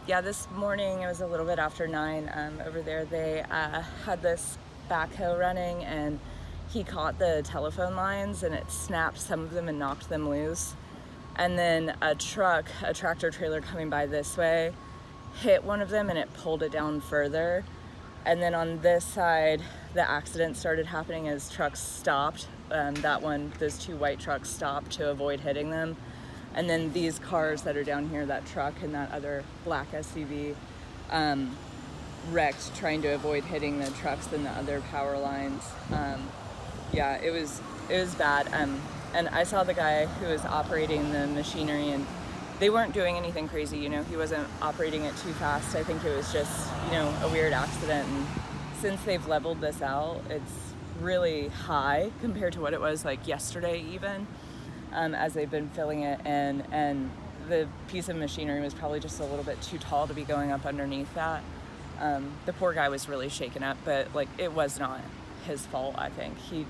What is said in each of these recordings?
Yeah, this morning, it was a little bit after 9 over there. They had this backhoe running, and he caught the telephone lines, and it snapped some of them and knocked them loose. And then a tractor trailer coming by this way, hit one of them, and it pulled it down further. And then on this side, the accident started happening as trucks stopped. Those two white trucks stopped to avoid hitting them. And then these cars that are down here, that truck and that other black SUV, wrecked trying to avoid hitting the trucks and the other power lines. Yeah, it was bad. And I saw the guy who was operating the machinery, and they weren't doing anything crazy, he wasn't operating it too fast. I think it was just, a weird accident. And since they've leveled this out, it's really high compared to what it was like yesterday even. As they've been filling it, and the piece of machinery was probably just a little bit too tall to be going up underneath that. The poor guy was really shaken up, but it was not his fault. I think he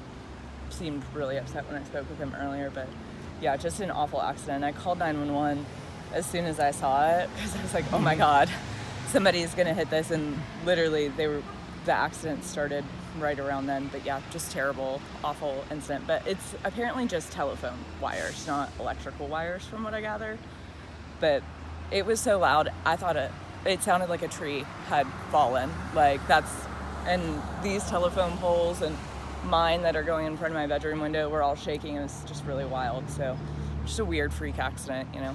seemed really upset when I spoke with him earlier, but yeah, just an awful accident. I called 911 as soon as I saw it, because I was like, oh my God, somebody's gonna hit this. And literally the accident started right around then. But yeah, just terrible, awful incident. But it's apparently just telephone wires, not electrical wires from what I gather. But it was so loud, I thought it sounded like a tree had fallen. And these telephone poles and mine that are going in front of my bedroom window were all shaking. It was just really wild. So just a weird freak accident, Yeah.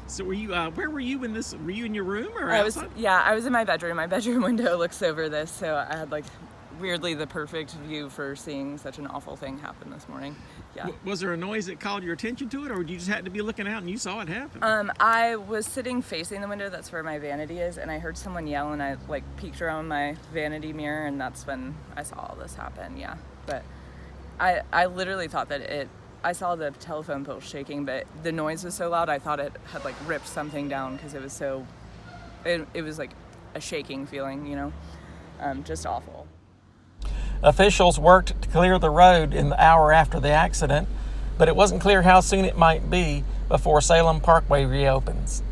So were you, where were you were you in your room or outside? I was in my bedroom. My bedroom window looks over this, so I had weirdly the perfect view for seeing such an awful thing happen this morning. Yeah. Was there a noise that called your attention to it, or did you just happen to be looking out and you saw it happen? I was sitting facing the window. That's where my vanity is, and I heard someone yell, and I peeked around my vanity mirror, and that's when I saw all this happen. Yeah, but I literally thought that I saw the telephone pole shaking, but the noise was so loud, I thought it had ripped something down, because it was so, it was like a shaking feeling, just awful. Officials worked to clear the road in the hour after the accident, but it wasn't clear how soon it might be before Salem Parkway reopens.